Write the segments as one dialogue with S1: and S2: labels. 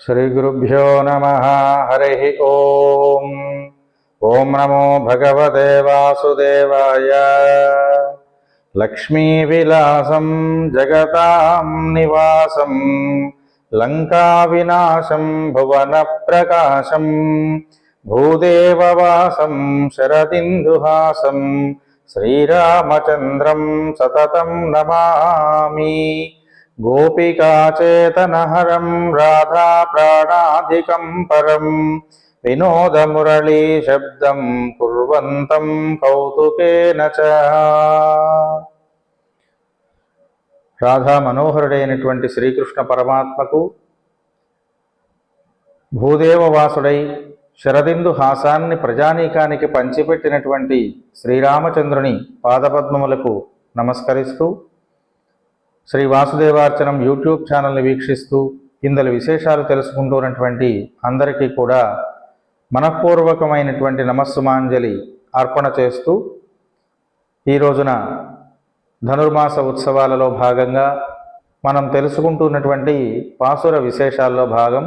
S1: श्रीगुरुभ्यो नमः। हरिः ओम्। ओं नमो भगवते वासुदेवाय। लक्ष्मीविलासं जगतां निवासं लङ्काविनाशं भुवनप्रकाशं भूदेववासं शरदिन्दुहासं श्रीरामचन्द्रं सततं नमामि। गोपिकाचेतनहरं राधा प्राणाधिकं परं विनोदमुरली शब्दं कुर्वन्तं कौतुकेन च। రాధా మనోహరుడైనటువంటి శ్రీకృష్ణ పరమాత్మకు భూదేవవాసుడై శరదిందు హాసాన్ని ప్రజానీకానికి పంచిపెట్టినటువంటి శ్రీరామచంద్రుని పాదపద్మములకు నమస్కరిస్తూ శ్రీ వాసుదేవార్చనం యూట్యూబ్ ఛానల్ని వీక్షిస్తూ ఇందులో విశేషాలు తెలుసుకుంటున్నటువంటి అందరికీ కూడా మనఃపూర్వకమైనటువంటి నమస్సుమాంజలి అర్పణ చేస్తూ ఈ రోజున ధనుర్మాస ఉత్సవాలలో భాగంగా మనం తెలుసుకుంటున్నటువంటి పాసుర విశేషాల్లో భాగం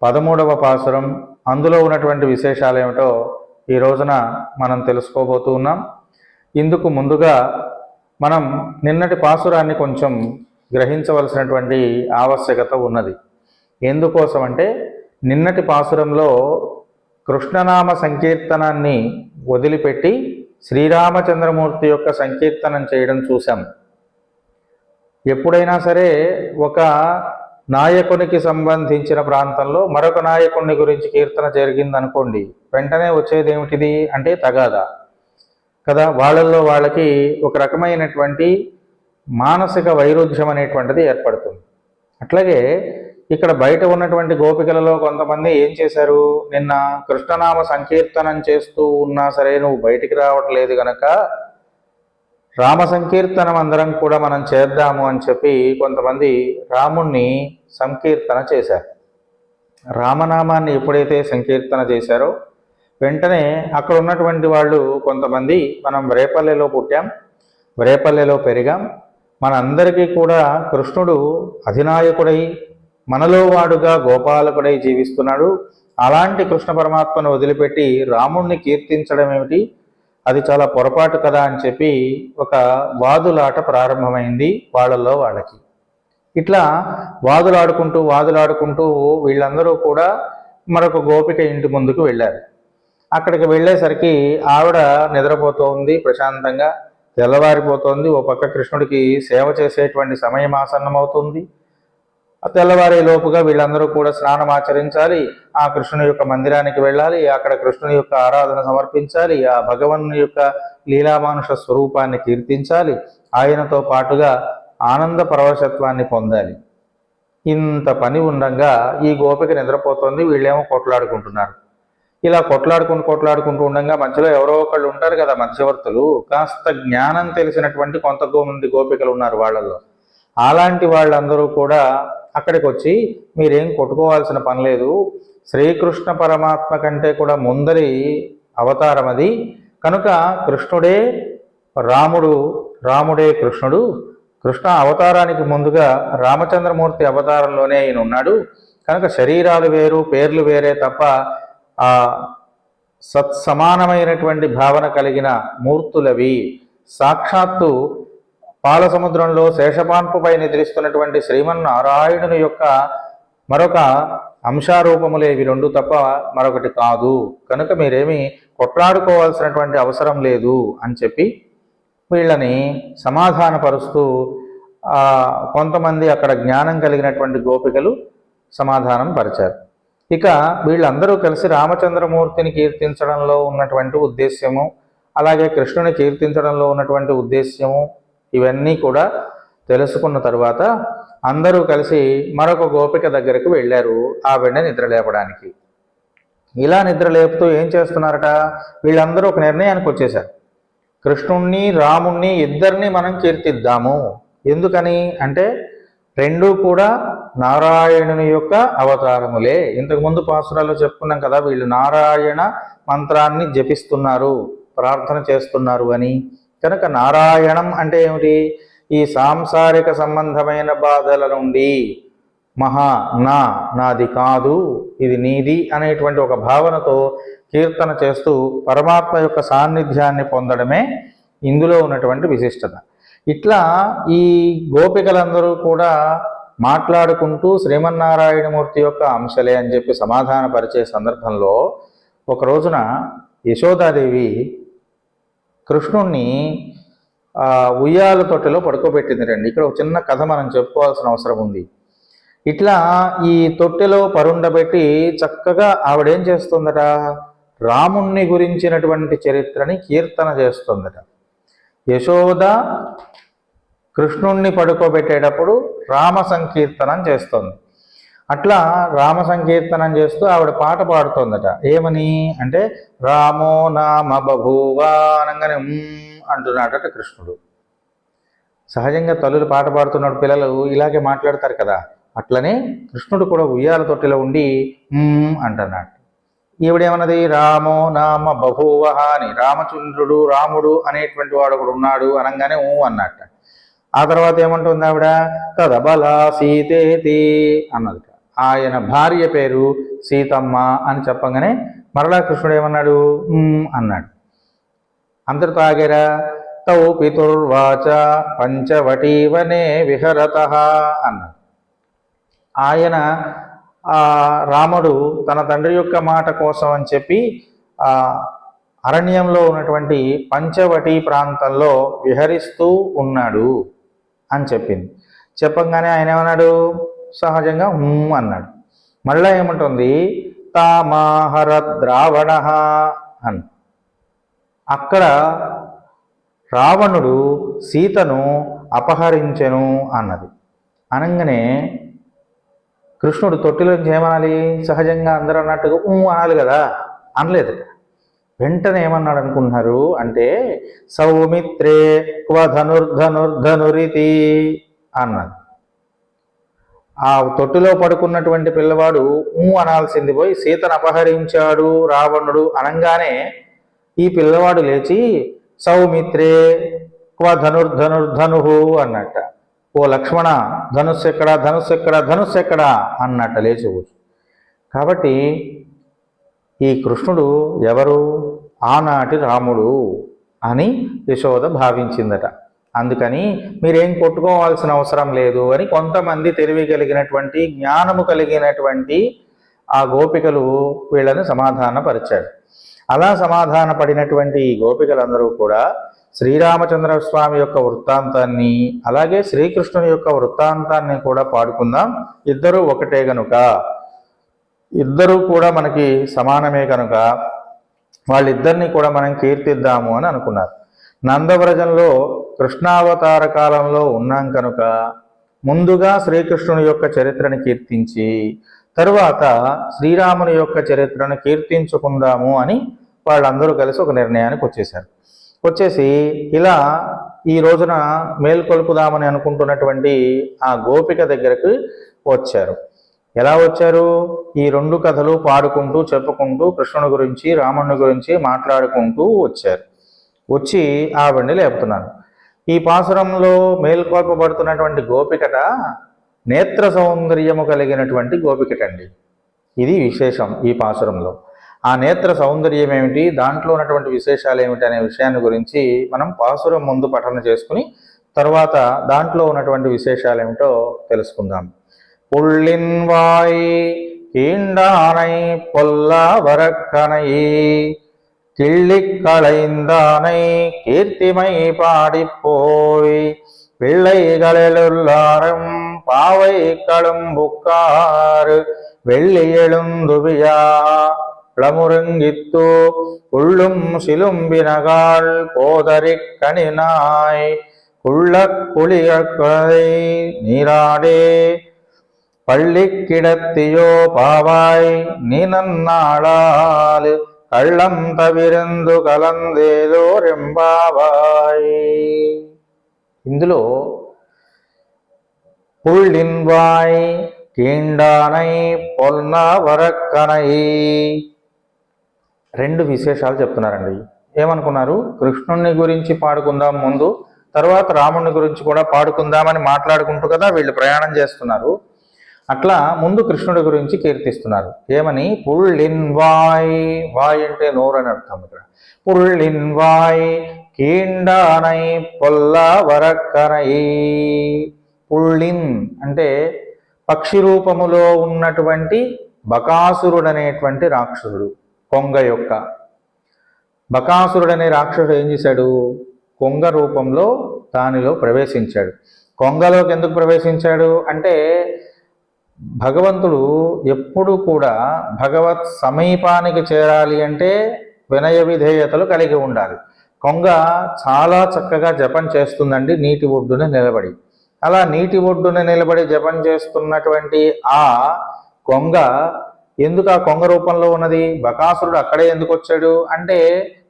S1: 13వ పాసురం. అందులో ఉన్నటువంటి విశేషాలు ఏమిటో ఈ రోజున మనం తెలుసుకోబోతూ ఉన్నాం. ఇందుకు ముందుగా మనం నిన్నటి పాసురాన్ని కొంచెం గ్రహించవలసినటువంటి ఆవశ్యకత ఉన్నది. ఎందుకోసం అంటే నిన్నటి పాసురంలో కృష్ణనామ సంకీర్తనాన్ని వదిలిపెట్టి శ్రీరామచంద్రమూర్తి యొక్క సంకీర్తనం చేయడం చూశాం. ఎప్పుడైనా సరే ఒక నాయకునికి సంబంధించిన ప్రాంతంలో మరొక నాయకుని గురించి కీర్తన జరిగిందనుకోండి, వెంటనే వచ్చేది ఏమిటిది అంటే తగాదా కదా. వాళ్ళల్లో వాళ్ళకి ఒక రకమైనటువంటి మానసిక వైరుధ్యం అనేటువంటిది ఏర్పడుతుంది. అట్లాగే ఇక్కడ బయట ఉన్నటువంటి గోపికలలో కొంతమంది ఏం చేశారు, నిన్న కృష్ణనామ సంకీర్తనం చేస్తూ ఉన్నా సరే నువ్వు బయటికి రావట్లేదు గనక రామ సంకీర్తనం అందరం కూడా మనం చేద్దాము అని చెప్పి కొంతమంది రాముణ్ణి సంకీర్తన చేశారు. రామనామాన్ని ఎప్పుడైతే సంకీర్తన చేశారో వెంటనే అక్కడ ఉన్నటువంటి వాళ్ళు కొంతమంది, మనం రేపల్లెలో పుట్టాం, రేపల్లెలో పెరిగాం, మనందరికీ కూడా కృష్ణుడు అధినాయకుడై మనలో వాడుగా గోపాలకుడై జీవిస్తున్నాడు, అలాంటి కృష్ణ పరమాత్మను వదిలిపెట్టి రాముణ్ణి కీర్తించడం ఏమిటి, అది చాలా పొరపాటు కదా అని చెప్పి ఒక వాదులాట ప్రారంభమైంది వాళ్ళల్లో వాళ్ళకి. ఇట్లా వాదులాడుకుంటూ వీళ్ళందరూ కూడా మరొక గోపిక ఇంటి ముందుకు వెళ్ళారు. అక్కడికి వెళ్ళేసరికి ఆవిడ నిద్రపోతోంది, ప్రశాంతంగా తెల్లవారిపోతోంది. ఓ పక్క కృష్ణుడికి సేవ చేసేటువంటి సమయం ఆసన్నమవుతుంది. ఆ తెల్లవారే లోపుగా వీళ్ళందరూ కూడా స్నానం ఆచరించాలి, ఆ కృష్ణుని యొక్క మందిరానికి వెళ్ళాలి, అక్కడ కృష్ణుని యొక్క ఆరాధన సమర్పించాలి, ఆ భగవన్ యొక్క లీలామానుష స్వరూపాన్ని కీర్తించాలి, ఆయనతో పాటుగా ఆనంద పరవశత్వాన్ని పొందాలి. ఇంత పని ఉండగా ఈ గోపిక నిద్రపోతోంది, వీళ్ళేమో కొట్లాడుకుంటున్నారు. ఇలా కొట్లాడుకుంటూ ఉండగా మధ్యలో ఎవరో ఒకళ్ళు ఉంటారు కదా మధ్యవర్తులు, కాస్త జ్ఞానం తెలిసినటువంటి కొంతమంది గోపికలు ఉన్నారు వాళ్ళల్లో. అలాంటి వాళ్ళందరూ కూడా అక్కడికి వచ్చి, మీరేం కొట్టుకోవాల్సిన పని లేదు, శ్రీకృష్ణ పరమాత్మ కంటే కూడా ముందరి అవతారం అది, కనుక కృష్ణుడే రాముడు, రాముడే కృష్ణుడు, కృష్ణ అవతారానికి ముందుగా రామచంద్రమూర్తి అవతారంలోనే ఈయన ఉన్నాడు, కనుక శరీరాలు వేరు పేర్లు వేరే తప్ప ఆ సత్సమానమైనటువంటి భావన కలిగిన మూర్తులవి. సాక్షాత్తు పాలసముద్రంలో శేషపాన్పుపై నిద్రిస్తున్నటువంటి శ్రీమన్నారాయణుని యొక్క మరొక అంశారూపములే ఇవి రెండు తప్ప మరొకటి కాదు, కనుక మీరేమీ కొట్లాడుకోవాల్సినటువంటి అవసరం లేదు అని చెప్పి వీళ్ళని సమాధానపరుస్తూ కొంతమంది అక్కడ జ్ఞానం కలిగినటువంటి గోపికలు సమాధానం పరిచారు. ఇక వీళ్ళందరూ కలిసి రామచంద్రమూర్తిని కీర్తించడంలో ఉన్నటువంటి ఉద్దేశ్యము, అలాగే కృష్ణుని కీర్తించడంలో ఉన్నటువంటి ఉద్దేశ్యము, ఇవన్నీ కూడా తెలుసుకున్న తరువాత అందరూ కలిసి మరొక గోపిక దగ్గరకు వెళ్ళారు ఆవిడని నిద్రలేపడానికి. ఇలా నిద్రలేపుతూ ఏం చేస్తున్నారట, వీళ్ళందరూ ఒక నిర్ణయానికి వచ్చేశారు, కృష్ణుణ్ణి రాముణ్ణి ఇద్దరిని మనం కీర్తిద్దాము. ఎందుకని అంటే రెండూ కూడా నారాయణుని యొక్క అవతారములే. ఇంతకుముందు పాసురాల్లో చెప్పుకున్నాం కదా, వీళ్ళు నారాయణ మంత్రాన్ని జపిస్తున్నారు, ప్రార్థన చేస్తున్నారు అని. కనుక నారాయణం అంటే ఏమిటి, ఈ సాంసారిక సంబంధమైన బాధల నుండి మహా నాది కాదు, ఇది నీది అనేటువంటి ఒక భావనతో కీర్తన చేస్తూ పరమాత్మ యొక్క సాన్నిధ్యాన్ని పొందడమే ఇందులో ఉన్నటువంటి విశిష్టత. ఇట్లా ఈ గోపికలందరూ కూడా మాట్లాడుకుంటూ శ్రీమన్నారాయణమూర్తి యొక్క అంశలే అని చెప్పి సమాధానపరిచే సందర్భంలో ఒక రోజున యశోదాదేవి కృష్ణుణ్ణి ఉయ్యాల తొట్టెలో పడుకోబెట్టింది రండి. ఇక్కడ ఒక చిన్న కథ మనం చెప్పుకోవాల్సిన అవసరం ఉంది. ఇట్లా ఈ తొట్టెలో పరుండబెట్టి చక్కగా ఆవిడేం చేస్తుందట, రాముణ్ణి గురించినటువంటి చరిత్రని కీర్తన చేస్తుందట. యశోద కృష్ణుణ్ణి పడుకోబెట్టేటప్పుడు రామ సంకీర్తనం చేస్తుంది. అట్లా రామ సంకీర్తనం చేస్తూ ఆవిడ పాట పాడుతోందట. ఏమని అంటే, రామో నామ బభూవా అనగానే అంటున్నాడట కృష్ణుడు. సహజంగా తల్లులు పాట పాడుతున్నాడు, పిల్లలు ఇలాగే మాట్లాడతారు కదా, అట్లనే కృష్ణుడు కూడా ఉయ్యాల తొట్టిలో ఉండి అంటున్నాడు. ఈవిడేమన్నది, రామో నామ బభూవ అని, రామచంద్రుడు రాముడు అనేటువంటి వాడు ఒకడు ఉన్నాడు అనగానే అన్నట్ట. ఆ తర్వాత ఏమంటుంది ఆవిడ, తదబల సీతేతి అన్నది. ఆయన భార్య పేరు సీతమ్మ అని చెప్పగానే మరలా కృష్ణుడు ఏమన్నాడు, అన్నాడు. అంతటితో ఆగేరా. తౌ పితుర్వాచ పంచవటీవనే విహరత అన్నాడు. ఆయన రాముడు తన తండ్రి యొక్క మాట కోసం అని చెప్పి అరణ్యంలో ఉన్నటువంటి పంచవటి ప్రాంతంలో విహరిస్తూ ఉన్నాడు అని చెప్పింది. చెప్పంగానే ఆయన ఏమన్నాడు, సహజంగా అన్నాడు. మళ్ళా ఏమంటుంది, తామాహర ద్రావణ అని. అక్కడ రావణుడు సీతను అపహరించెను అన్నది. అనగానే కృష్ణుడు తొట్టిలోంచి ఏమనాలి, సహజంగా అందరూ అన్నట్టుగా అనాలి కదా, అనలేదు. వెంటనే ఏమన్నాడు అనుకుంటున్నారు అంటే, సౌమిత్రే క్వ ధనుర్ధనుర్ధనురితి అన్నది. ఆ తొట్టిలో పడుకున్నటువంటి పిల్లవాడు అనాల్సింది పోయి సీతను అపహరించాడు రావణుడు అనగానే ఈ పిల్లవాడు లేచి సౌమిత్రే క్వ ధనుర్ధనుర్ధను అన్నట్ట. ఓ లక్ష్మణ, ధనుస్సు ఎక్కడా, ధనుస్సు ఎక్కడా, ధనుస్సు ఎక్కడా అన్నట్ట లేచి కూర్చు. కాబట్టి ఈ కృష్ణుడు ఎవరు, ఆనాటి రాముడు అని యశోద భావించిందట. అందుకని మీరేం కొట్టుకోవాల్సిన అవసరం లేదు అని కొంతమంది తెలివి కలిగినటువంటి జ్ఞానము కలిగినటువంటి ఆ గోపికలు వీళ్ళని సమాధానపరిచాడు. అలా సమాధాన పడినటువంటి ఈ గోపికలందరూ కూడా శ్రీరామచంద్ర స్వామి యొక్క వృత్తాంతాన్ని అలాగే శ్రీకృష్ణుని యొక్క వృత్తాంతాన్ని కూడా పాడుకుందాం. ఇద్దరూ ఒకటే కనుక, ఇద్దరూ కూడా మనకి సమానమే కనుక వాళ్ళిద్దరినీ కూడా మనం కీర్తిద్దాము అని అనుకున్నారు. నందవ్రజంలో కృష్ణావతార కాలంలో ఉన్నాం కనుక ముందుగా శ్రీకృష్ణుని యొక్క చరిత్రను కీర్తించి తరువాత శ్రీరాముని యొక్క చరిత్రను కీర్తించుకుందాము అని వాళ్ళందరూ కలిసి ఒక నిర్ణయానికి వచ్చేసి ఇలా ఈ రోజున మేల్కొల్పుదామని అనుకుంటున్నటువంటి ఆ గోపిక దగ్గరకు వచ్చారు. ఎలా వచ్చారు, ఈ రెండు కథలు పాడుకుంటూ చెప్పుకుంటూ కృష్ణుని గురించి రాముని గురించి మాట్లాడుకుంటూ వచ్చారు. వచ్చి ఆవిడ్ని లేపుతున్నారు. ఈ పాసురంలో మేల్కొల్పబడుతున్నటువంటి గోపికట నేత్ర సౌందర్యము కలిగినటువంటి గోపికటండి. ఇది విశేషం ఈ పాసురంలో. ఆ నేత్ర సౌందర్యం ఏమిటి, దాంట్లో ఉన్నటువంటి విశేషాలు ఏమిటి అనే విషయాన్ని గురించి మనం పాసురం ముందు పఠన చేసుకుని తర్వాత దాంట్లో ఉన్నటువంటి విశేషాలు ఏమిటో తెలుసుకుందాం. పుళ్ళిన్ వాయి కీండానై పొల్లా వరక్కనై கிள்ளிக்களைந்தானை கீர்த்திமை பாடிப்போய் பிள்ளைகளெல்லாரும் பாவை களும்புக்காறு வெள்ளி எழுந்துவியா ளமுருங்கித்து உள்ளும் சிலும்பினகாள் போதரிக் கணினாய் குள்ளக் குளிகை நீராடே பள்ளிக் கிடத்தியோ பாவாய் நீ நன்னாளால் కళ్ళం తవిరందు కలందేదో రెంబావాయ్. ఇందులో పుళ్ళిన్వాయ్ కీండానై పొన్న వరక్కనై రెండు విశేషాలు చెప్తున్నారండి. ఏమనుకున్నారు, కృష్ణుని గురించి పాడుకుందాం ముందు, తర్వాత రాముని గురించి కూడా పాడుకుందామని మాట్లాడుకుంటూ కదా వీళ్ళు ప్రయాణం చేస్తున్నారు. అట్లా ముందు కృష్ణుడి గురించి కీర్తిస్తున్నారు. ఏమని? పుళ్ళిన్ వాయ్, వాయ్ అంటే నోరు అని అర్థం. ఇక్కడ పుళ్ళిన్ వాయ్ కీండానై పొల్లవరక్కనై. పుళ్ళిన్ అంటే పక్షి రూపములో ఉన్నటువంటి బకాసురుడనేటువంటి రాక్షసుడు, కొంగ యొక్క. బకాసురుడనే రాక్షసుడు ఏం చేశాడు? కొంగ రూపంలో దానిలో ప్రవేశించాడు. కొంగలోకి ఎందుకు ప్రవేశించాడు అంటే భగవంతుడు ఎప్పుడు కూడా భగవత్ సమీపానికి చేరాలి అంటే వినయ విధేయతలు కలిగి ఉండాలి. కొంగ చాలా చక్కగా జపం చేస్తుందండి నీటి ఒడ్డున నిలబడి. అలా నీటి ఒడ్డున నిలబడి జపం చేస్తున్నటువంటి ఆ కొంగ ఎందుకు ఆ కొంగ రూపంలో ఉన్నది? బకాసురుడు అక్కడే ఎందుకు వచ్చాడు అంటే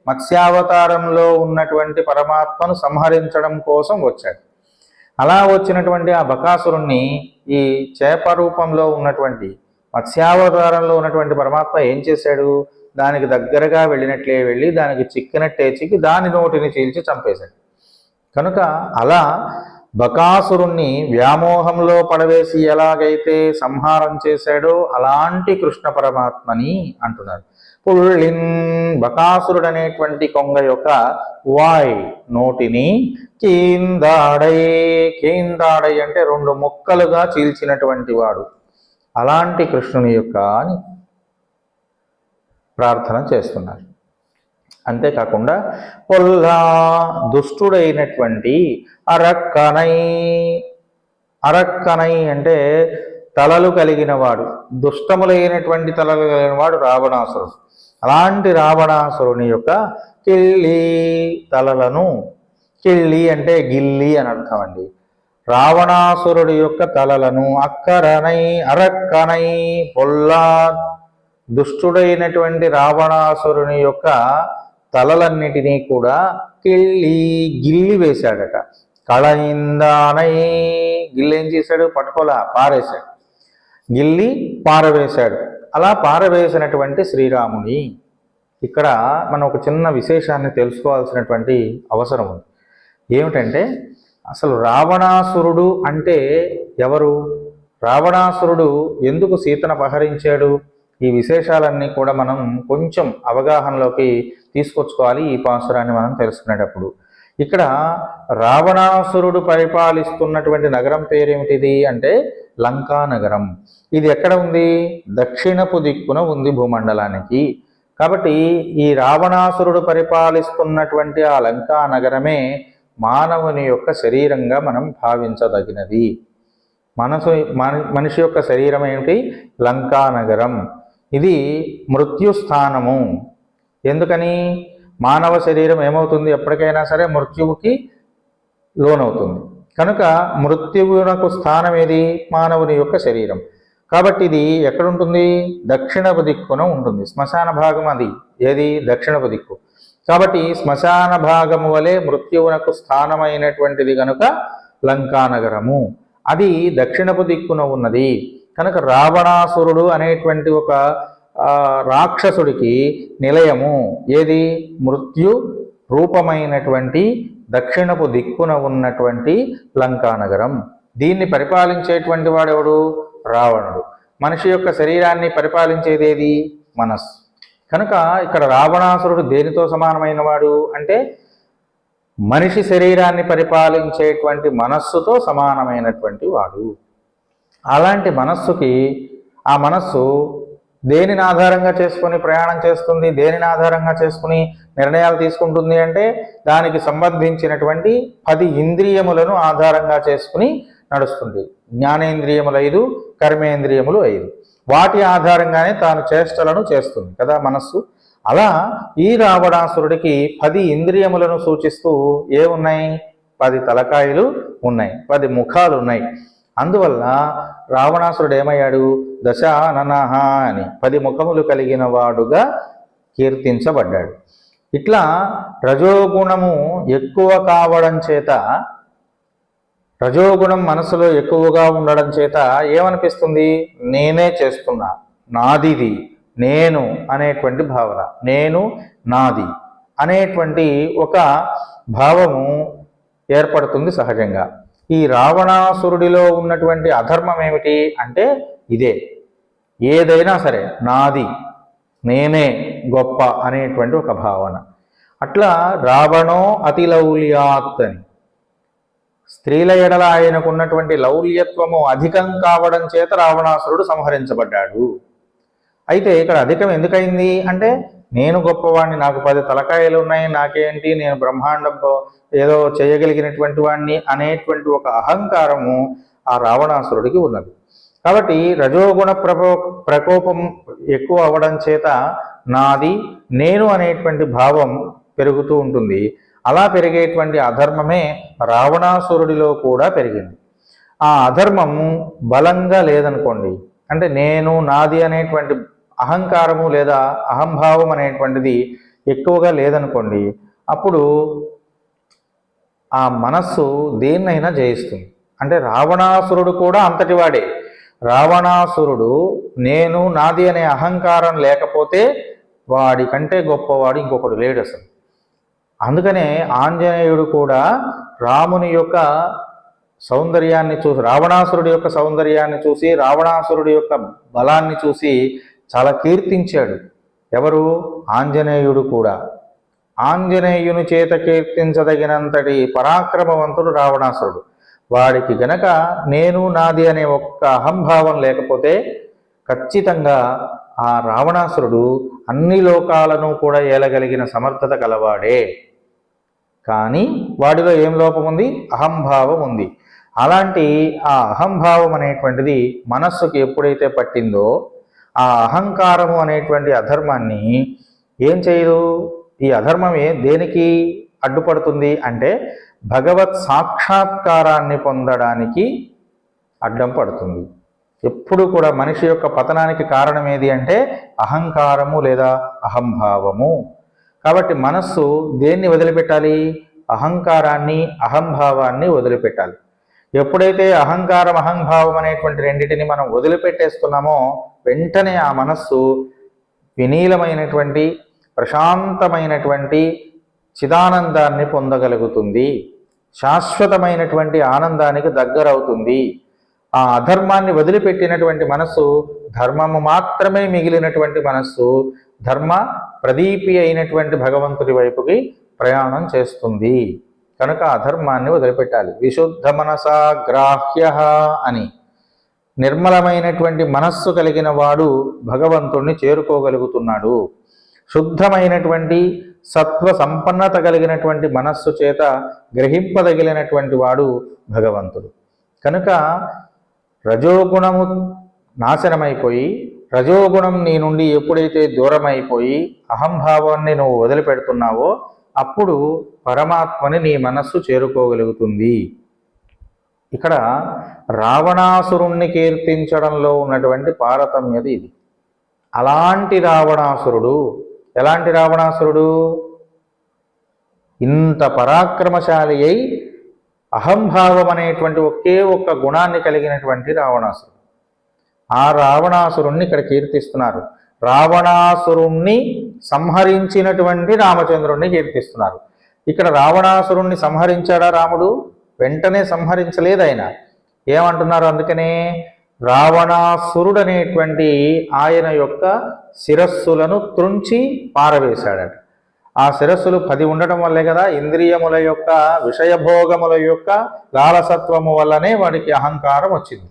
S1: మత్స్యావతారంలో ఉన్నటువంటి పరమాత్మను సంహరించడం కోసం వచ్చాడు. అలా వచ్చినటువంటి ఆ బకాసురుణ్ణి ఈ చేప రూపంలో ఉన్నటువంటి మత్స్యావతారంలో ఉన్నటువంటి పరమాత్మ ఏం చేశాడు? దానికి దగ్గరగా వెళ్ళినట్లే వెళ్ళి దానికి చిక్కినట్టే చిక్కి దాని నోటిని చీల్చి చంపేశాడు. కనుక అలా బకాసురుణ్ణి వ్యామోహంలో పడవేసి ఎలాగైతే సంహారం చేశాడో అలాంటి కృష్ణ పరమాత్మని అంటున్నారు. పుళ్ళిన్ బకాసురుడు అనేటువంటి కొంగ యొక్క వాయ్ నోటిని కీందాడై, కీందాడై అంటే రెండు ముక్కలుగా చీల్చినటువంటి వాడు అలాంటి కృష్ణుని యొక్క అని ప్రార్థన చేస్తున్నారు. అంతేకాకుండా పొల్లా దుష్టుడైనటువంటి అరక్కనై, అరక్కనై అంటే తలలు కలిగిన వాడు, దుష్టములైనటువంటి తలలు కలిగిన వాడు రావణాసురుడు. అలాంటి రావణాసురుని యొక్క కిళ్ళి తలలను, కిళ్ళి అంటే గిల్లి అని అర్థం అండి. రావణాసురుడి యొక్క తలలను అక్కరనై అరక్కనై పొల్లా దుష్టుడైనటువంటి రావణాసురుని యొక్క తలలన్నిటినీ కూడా గిల్లి వేశాడట. కళయిందానై, గిల్లి ఏం చేశాడు? పట్టుకోలా, పారేశాడు. గిల్లి పారవేశాడు. అలా పారవేసినటువంటి శ్రీరాముని ఇక్కడ మనం ఒక చిన్న విశేషాన్ని తెలుసుకోవాల్సినటువంటి అవసరం ఉంది. ఏమిటంటే అసలు రావణాసురుడు అంటే ఎవరు? రావణాసురుడు ఎందుకు సీతను అపహరించాడు? ఈ విశేషాలన్నీ కూడా మనం కొంచెం అవగాహనలోకి తీసుకొచ్చుకోవాలి ఈ పాసురాన్ని మనం తెలుసుకునేటప్పుడు. ఇక్కడ రావణాసురుడు పరిపాలిస్తున్నటువంటి నగరం పేరేమిటిది అంటే లంకా నగరం. ఇది ఎక్కడ ఉంది? దక్షిణపు దిక్కున ఉంది భూమండలానికి. కాబట్టి ఈ రావణాసురుడు పరిపాలిస్తున్నటువంటి ఆ లంకా నగరమే మానవుని యొక్క శరీరంగా మనం భావించదగినది. మనిషి యొక్క శరీరం ఏమిటి? లంకా నగరం. ఇది మృత్యుస్థానము. ఎందుకని? మానవ శరీరం ఏమవుతుంది? ఎప్పటికైనా సరే మృత్యువుకి లోనవుతుంది. కనుక మృత్యువునకు స్థానం ఏది? మానవుని యొక్క శరీరం. కాబట్టి ఇది ఎక్కడుంటుంది? దక్షిణపు దిక్కున ఉంటుంది. శ్మశాన భాగం అది. ఏది? దక్షిణపు దిక్కు. కాబట్టి శ్మశాన భాగము వలె మృత్యువునకు స్థానమైనటువంటిది కనుక లంకానగరము. అది దక్షిణపు దిక్కున ఉన్నది. కనుక రావణాసురుడు అనేటువంటి ఒక రాక్షసుడికి నిలయము ఏది? మృత్యు రూపమైనటువంటి దక్షిణపు దిక్కున ఉన్నటువంటి లంకానగరం. దీన్ని పరిపాలించేటువంటి వాడెవడు? రావణుడు. మనిషి యొక్క శరీరాన్ని పరిపాలించేది ఏది? మనస్సు. కనుక ఇక్కడ రావణాసురుడు దేనితో సమానమైన వాడు అంటే మనిషి శరీరాన్ని పరిపాలించేటువంటి మనస్సుతో సమానమైనటువంటి వాడు. అలాంటి మనస్సుకి ఆ మనస్సు దేనిని ఆధారంగా చేసుకుని ప్రయాణం చేస్తుంది? దేనిని ఆధారంగా చేసుకుని నిర్ణయాలు తీసుకుంటుంది అంటే దానికి సంబంధించినటువంటి 10 ఇంద్రియములను ఆధారంగా చేసుకుని నడుస్తుంది. జ్ఞానేంద్రియములు 5, కర్మేంద్రియములు 5. వాటి ఆధారంగానే తాను చేష్టలను చేస్తుంది కదా మనస్సు. అలా ఈ రావణాసురుడికి 10 ఇంద్రియములను సూచిస్తూ ఏమున్నాయి? 10 తలకాయలు ఉన్నాయి, 10 ముఖాలు ఉన్నాయి. అందువల్ల రావణాసురుడు ఏమయ్యాడు? దశాననః అని 10 ముఖములు కలిగిన వాడుగా కీర్తించబడ్డాడు. ఇట్లా రజోగుణము ఎక్కువ కావడం చేత, రజోగుణం మనసులో ఎక్కువగా ఉండడం చేత ఏమనిపిస్తుంది? నేనే చేస్తున్నా, నాదిది, నేను అనేటువంటి భావన, నేను నాది అనేటువంటి ఒక భావము ఏర్పడుతుంది సహజంగా. ఈ రావణాసురుడిలో ఉన్నటువంటి అధర్మం ఏమిటి అంటే ఇదే. ఏదైనా సరే నాది, నేనే గొప్ప అనేటువంటి ఒక భావన. అట్లా రావణో అతిలౌల్యాత్ అని, స్త్రీల ఎడల ఆయనకు ఉన్నటువంటి లౌల్యత్వము అధికం కావడం చేత రావణాసురుడు సంహరించబడ్డాడు. అయితే ఇక్కడ అధికం ఎందుకైంది అంటే, నేను గొప్పవాడిని, నాకు 10 తలకాయలు ఉన్నాయి, నాకేంటి, నేను బ్రహ్మాండంతో ఏదో చేయగలిగినటువంటి వాడిని అనేటువంటి ఒక అహంకారము ఆ రావణాసురుడికి ఉన్నది. కాబట్టి రజోగుణ ప్రకోపం ఎక్కువ అవ్వడం చేత నాది, నేను అనేటువంటి భావం పెరుగుతూ ఉంటుంది. అలా పెరిగేటువంటి అధర్మమే రావణాసురుడిలో కూడా పెరిగింది. ఆ అధర్మము బలంగా లేదనుకోండి, అంటే నేను నాది అనేటువంటి అహంకారము లేదా అహంభావం అనేటువంటిది ఎక్కువగా లేదనుకోండి, అప్పుడు ఆ మనస్సు దేన్నైనా జయిస్తుంది. అంటే రావణాసురుడు కూడా అంతటివాడే. రావణాసురుడు నేను నాది అనే అహంకారం లేకపోతే వాడి కంటే గొప్పవాడు ఇంకొకడు లేడు అసలు. అందుకనే ఆంజనేయుడు కూడా రాముని యొక్క సౌందర్యాన్ని చూసి, రావణాసురుడి యొక్క సౌందర్యాన్ని చూసి, రావణాసురుడి యొక్క బలాన్ని చూసి చాలా కీర్తించాడు. ఎవరు? ఆంజనేయుడు కూడా. ఆంజనేయుని చేత కీర్తించదగినంతటి పరాక్రమవంతుడు రావణాసురుడు. వాడికి గనక నేను నాది అనే ఒక్క అహంభావం లేకపోతే ఖచ్చితంగా ఆ రావణాసురుడు అన్ని లోకాలను కూడా ఏలగలిగిన సమర్థత కలవాడే. కానీ వాడిలో ఏం లోపం ఉంది? అహంభావం ఉంది. అలాంటి ఆ అహంభావం అనేటువంటిది మనస్సుకి ఎప్పుడైతే పట్టిందో, ఆ అహంకారము అనేటువంటి అధర్మాన్ని ఏం చేయదు. ఈ అధర్మం దేనికి అడ్డుపడుతుంది అంటే, భగవత్ సాక్షాత్కారాన్ని పొందడానికి అడ్డం పడుతుంది. ఎప్పుడు కూడా మనిషి యొక్క పతనానికి కారణం ఏది అంటే అహంకారము లేదా అహంభావము. కాబట్టి మనస్సు దేన్ని వదిలిపెట్టాలి? అహంకారాన్ని, అహంభావాన్ని వదిలిపెట్టాలి. ఎప్పుడైతే అహంకారం, అహంభావం అనేటువంటి రెండింటిని మనం వదిలిపెట్టేస్తున్నామో వెంటనే ఆ మనస్సు వినీలమైనటువంటి, ప్రశాంతమైనటువంటి చిదానందాన్ని పొందగలుగుతుంది. శాశ్వతమైనటువంటి ఆనందానికి దగ్గరవుతుంది. ఆ అధర్మాన్ని వదిలిపెట్టినటువంటి మనస్సు, ధర్మము మాత్రమే మిగిలినటువంటి మనస్సు, ధర్మ ప్రదీపి అయినటువంటి భగవంతుడి వైపుకి ప్రయాణం చేస్తుంది. కనుక అధర్మాన్ని వదిలిపెట్టాలి. విశుద్ధ మనసా గ్రాహ్య అని, నిర్మలమైనటువంటి మనస్సు కలిగిన వాడు భగవంతుణ్ణి చేరుకోగలుగుతున్నాడు. శుద్ధమైనటువంటి సత్వ సంపన్నత కలిగినటువంటి మనస్సు చేత గ్రహింపదగిలినటువంటి వాడు భగవంతుడు. కనుక రజోగుణము నాశనమైపోయి, రజోగుణం నీ నుండి ఎప్పుడైతే దూరమైపోయి అహంభావాన్ని నువ్వు వదిలిపెడుతున్నావో అప్పుడు పరమాత్మని నీ మనస్సు చేరుకోగలుగుతుంది. ఇక్కడ రావణాసురుణ్ణి కీర్తించడంలో ఉన్నటువంటి పారతమ్యత ఇది. అలాంటి రావణాసురుడు, ఎలాంటి రావణాసురుడు? ఇంత పరాక్రమశాలి అయి అహంభావం అనేటువంటి ఒకే ఒక్క గుణాన్ని కలిగినటువంటి రావణాసురుడు. ఆ రావణాసురుణ్ణి ఇక్కడ కీర్తిస్తున్నారు. రావణాసురుణ్ణి సంహరించినటువంటి రామచంద్రుణ్ణి కీర్తిస్తున్నారు. ఇక్కడ రావణాసురుణ్ణి సంహరించాడా రాముడు? వెంటనే సంహరించలేదు ఆయన. ఏమంటున్నారు? అందుకనే రావణాసురుడు అనేటువంటి ఆయన యొక్క శిరస్సులను త్రుంచి పారవేశాడట. ఆ శిరస్సులు 10 ఉండటం వల్లే కదా, ఇంద్రియముల యొక్క విషయభోగముల యొక్క లాలసత్వము వల్లనే వాడికి అహంకారం వచ్చింది.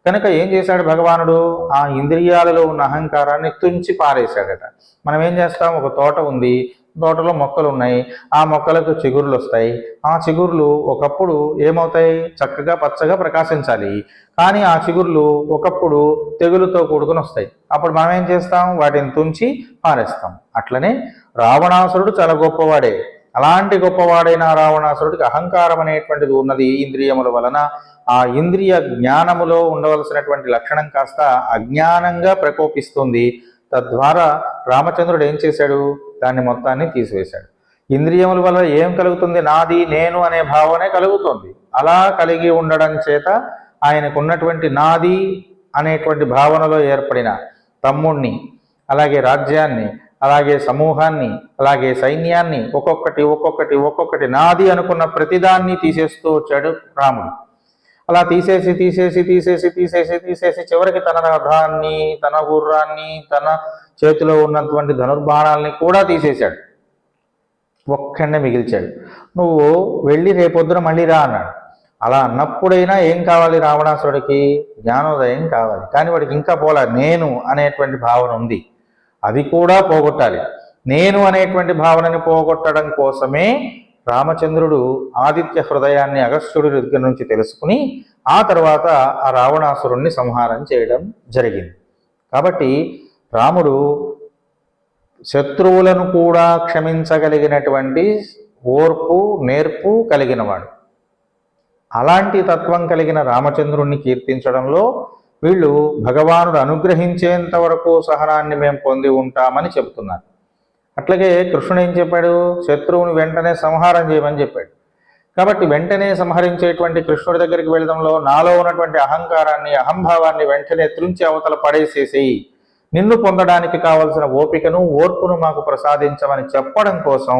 S1: కనుక ఏం చేశాడు భగవానుడు? ఆ ఇంద్రియాలలో ఉన్న అహంకారాన్ని తుంచి పారేశాడట. మనం ఏం చేస్తాం? ఒక తోట ఉంది, తోటలో మొక్కలు ఉన్నాయి, ఆ మొక్కలకు చిగుర్లు వస్తాయి. ఆ చిగుర్లు ఒకప్పుడు ఏమవుతాయి? చక్కగా పచ్చగా ప్రకాశించాలి. కానీ ఆ చిగుర్లు ఒకప్పుడు తెగులుతో కూడుకుని వస్తాయి. అప్పుడు మనం ఏం చేస్తాం? వాటిని తుంచి పారేస్తాం. అట్లనే రావణాసురుడు చాలా గొప్పవాడే. అలాంటి గొప్పవాడైన రావణాసురుడికి అహంకారం అనేటువంటిది ఉన్నది ఇంద్రియముల వలన. ఆ ఇంద్రియ జ్ఞానములో ఉండవలసినటువంటి లక్షణం కాస్త అజ్ఞానంగా ప్రకోపిస్తుంది. తద్వారా రామచంద్రుడు ఏం చేశాడు? దాన్ని మొత్తాన్ని తీసివేశాడు. ఇంద్రియముల వల్ల ఏం కలుగుతుంది? నాది, నేను అనే భావనే కలుగుతుంది. అలా కలిగి ఉండడం చేత ఆయనకున్నటువంటి నాది అనేటువంటి భావనలో ఏర్పడిన తమ్ముణ్ణి, అలాగే రాజ్యాన్ని, అలాగే సమూహాన్ని, అలాగే సైన్యాన్ని ఒక్కొక్కటి ఒక్కొక్కటి ఒక్కొక్కటి నాది అనుకున్న ప్రతిదాన్ని తీసేస్తూ వచ్చాడు రాముడు. అలా తీసేసి తీసేసి తీసేసి తీసేసి తీసేసి చివరికి తన రథాన్ని, తన గుర్రాన్ని, తన చేతిలో ఉన్నటువంటి ధనుర్బాణాలని కూడా తీసేశాడు. ఒక్కడే మిగిల్చాడు. నువ్వు వెళ్ళి రేపొద్దున మళ్ళీ రా అన్నాడు. అలా అన్నప్పుడైనా ఏం కావాలి రావణాసురుడికి? జ్ఞానోదయం కావాలి. కానీ వాడికి ఇంకా పోలా. నేను అనేటువంటి భావన ఉంది, అది కూడా పోగొట్టాలి. నేను అనేటువంటి భావనని పోగొట్టడం కోసమే రామచంద్రుడు ఆదిత్య హృదయాన్ని అగస్త్యుడి దగ్గర నుంచి తెలుసుకుని ఆ తర్వాత ఆ రావణాసురుణ్ణి సంహారం చేయడం జరిగింది. కాబట్టి రాముడు శత్రువులను కూడా క్షమించగలిగినటువంటి ఓర్పు, నేర్పు కలిగినవాడు. అలాంటి తత్వం కలిగిన రామచంద్రుణ్ణి కీర్తించడంలో వీళ్ళు భగవానుడు అనుగ్రహించేంత వరకు సహనాన్ని మేము పొంది ఉంటామని చెబుతున్నారు. అట్లాగే కృష్ణుడు ఏం చెప్పాడు? శత్రువుని వెంటనే సంహారం చేయమని చెప్పాడు. కాబట్టి వెంటనే సంహరించేటువంటి కృష్ణుడి దగ్గరికి వెళ్ళడంలో నాలో ఉన్నటువంటి అహంకారాన్ని, అహంభావాన్ని వెంటనే త్రుంచి అవతల పడేసేసేయి, నిన్ను పొందడానికి కావలసిన ఓపికను, ఓర్పును మాకు ప్రసాదించమని చెప్పడం కోసం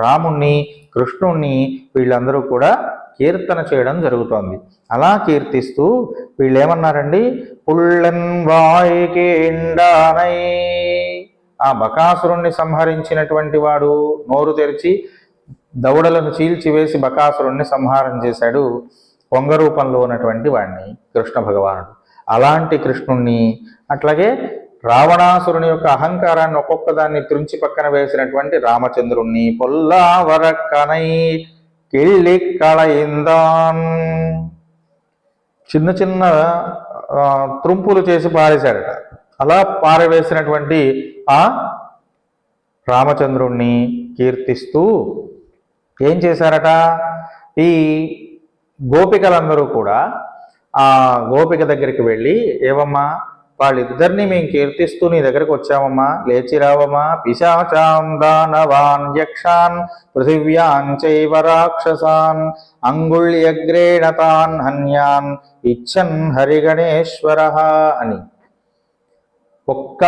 S1: రాముణ్ణి, కృష్ణుణ్ణి వీళ్ళందరూ కూడా కీర్తన చేయడం జరుగుతోంది. అలా కీర్తిస్తూ వీళ్ళు ఏమన్నారండి? పుల్లన్ వాయికేండానై, ఆ బకాసురుణ్ణి సంహరించినటువంటి వాడు నోరు తెరిచి దవడలను చీల్చివేసి బకాసురుణ్ణి సంహారం చేశాడు, పొంగ రూపంలో ఉన్నటువంటి వాడిని కృష్ణ భగవానుడు. అలాంటి కృష్ణుణ్ణి, అట్లాగే రావణాసురుని యొక్క అహంకారాన్ని ఒక్కొక్క దాన్ని త్రుంచి పక్కన వేసినటువంటి రామచంద్రుణ్ణి పొల్లావరక్కనై కిళ్ళి కళయిందాన్, చిన్న చిన్న త్రుంపులు చేసి పారేశాడట. అలా పారవేసినటువంటి ఆ రామచంద్రుణ్ణి కీర్తిస్తూ ఏం చేశారట? ఈ గోపికలందరూ కూడా ఆ గోపిక దగ్గరికి వెళ్ళి, ఏవమ్మా వాళ్ళిద్దరిని మేము కీర్తిస్తూ నీ దగ్గరకు వచ్చామమ్మా, లేచి రావమ్మా, పిశాచాం దానవాన్ యక్షాన్ పృథివ్యాం చైవ రాక్షసాన్ అంగుళ్యగ్రేణ తాన్ హన్యాన్ ఇచ్చన్ హరిగణేశ్వర అని ఒక్క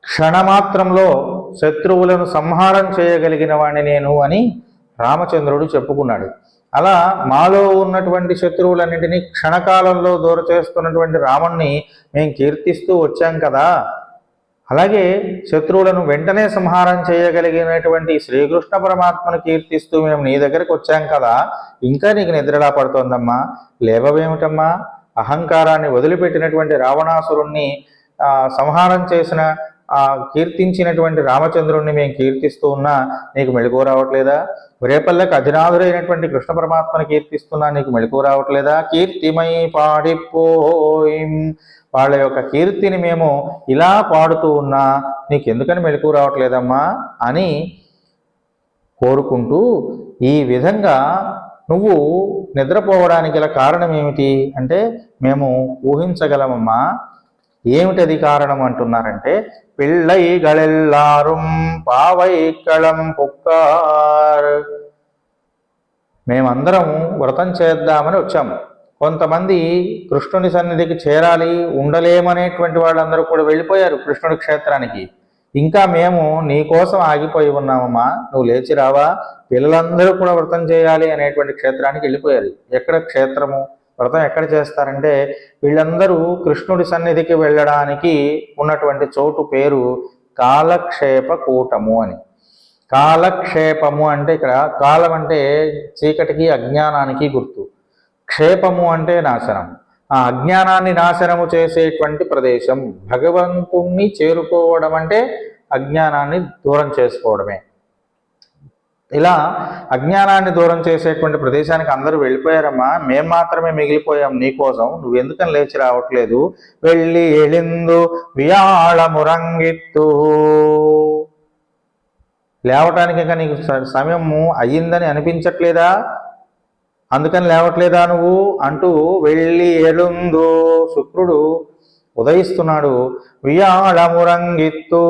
S1: క్షణమాత్రంలో శత్రువులను సంహారం చేయగలిగిన వాణ్ణి నేను అని రామచంద్రుడు చెప్పుకున్నాడు. అలా మాలో ఉన్నటువంటి శత్రువులన్నింటినీ క్షణకాలంలో దూర చేస్తున్నటువంటి రాముణ్ణి మేము కీర్తిస్తూ వచ్చాం కదా, అలాగే శత్రువులను వెంటనే సంహారం చేయగలిగినటువంటి శ్రీకృష్ణ పరమాత్మను కీర్తిస్తూ మేము నీ దగ్గరకు వచ్చాం కదా, ఇంకా నీకు నిద్రలా పడుతోందమ్మా, లేవవేమిటమ్మా? అహంకారాన్ని వదిలిపెట్టినటువంటి రావణాసురుణ్ణి సంహారం చేసిన కీర్తించినటువంటి రామచంద్రుణ్ణి మేము కీర్తిస్తూ ఉన్నా నీకు మెళుకు రావట్లేదా? రేపల్లకి అధినాథుడైనటువంటి కృష్ణ పరమాత్మను కీర్తిస్తున్నా నీకు మెళుకు రావట్లేదా? కీర్తిమై పాడిపోయిం, వాళ్ళ యొక్క కీర్తిని మేము ఇలా పాడుతూ ఉన్నా నీకెందుకని మెళుకు రావట్లేదమ్మా అని కోరుకుంటూ, ఈ విధంగా నువ్వు నిద్రపోవడానికి గల కారణం ఏమిటి అంటే మేము ఊహించగలమమ్మా. ఏమిటది కారణం అంటున్నారంటే, పిళ్ళైగళెల్లారుం పావైక్కళం పుక్కార్, మేమందరం వ్రతం చేద్దామని వచ్చాము. కొంతమంది కృష్ణుని సన్నిధికి చేరాలి, ఉండలేమనేటువంటి వాళ్ళందరూ కూడా వెళ్ళిపోయారు కృష్ణుడి క్షేత్రానికి. ఇంకా మేము నీకోసం ఆగిపోయి ఉన్నామమ్మా, నువ్వు లేచి రావా? పిల్లలందరూ కూడా వ్రతం చేయాలి అనేటువంటి క్షేత్రానికి వెళ్ళిపోయారు. ఎక్కడ క్షేత్రము? వ్రతం ఎక్కడ చేస్తారంటే వీళ్ళందరూ కృష్ణుడి సన్నిధికి వెళ్ళడానికి ఉన్నటువంటి చోటు పేరు కాలక్షేప కూటము అని. కాలక్షేపము అంటే ఇక్కడ కాలం అంటే చీకటికి, అజ్ఞానానికి గుర్తు. క్షేపము అంటే నాశనం. ఆ అజ్ఞానాన్ని నాశనము చేసేటువంటి ప్రదేశం. భగవంతుణ్ణి చేరుకోవడం అంటే అజ్ఞానాన్ని దూరం చేసుకోవడమే. ఇలా అజ్ఞానాన్ని దూరం చేసేటువంటి ప్రదేశానికి అందరూ వెళ్ళిపోయారమ్మా, మేము మాత్రమే మిగిలిపోయాం నీకోసం, నువ్వెందుకని లేచి రావట్లేదు? వెళ్ళి ఎళిందు వియాళమురంగిత్తు, లేవటానికి ఇంకా నీకు సమయము అయ్యిందని అనిపించట్లేదా? అందుకని లేవట్లేదా నువ్వు అంటూ వెళ్ళి ఎలుందు, శుక్రుడు ఉదయిస్తున్నాడు, వియాళమురంగిత్తు,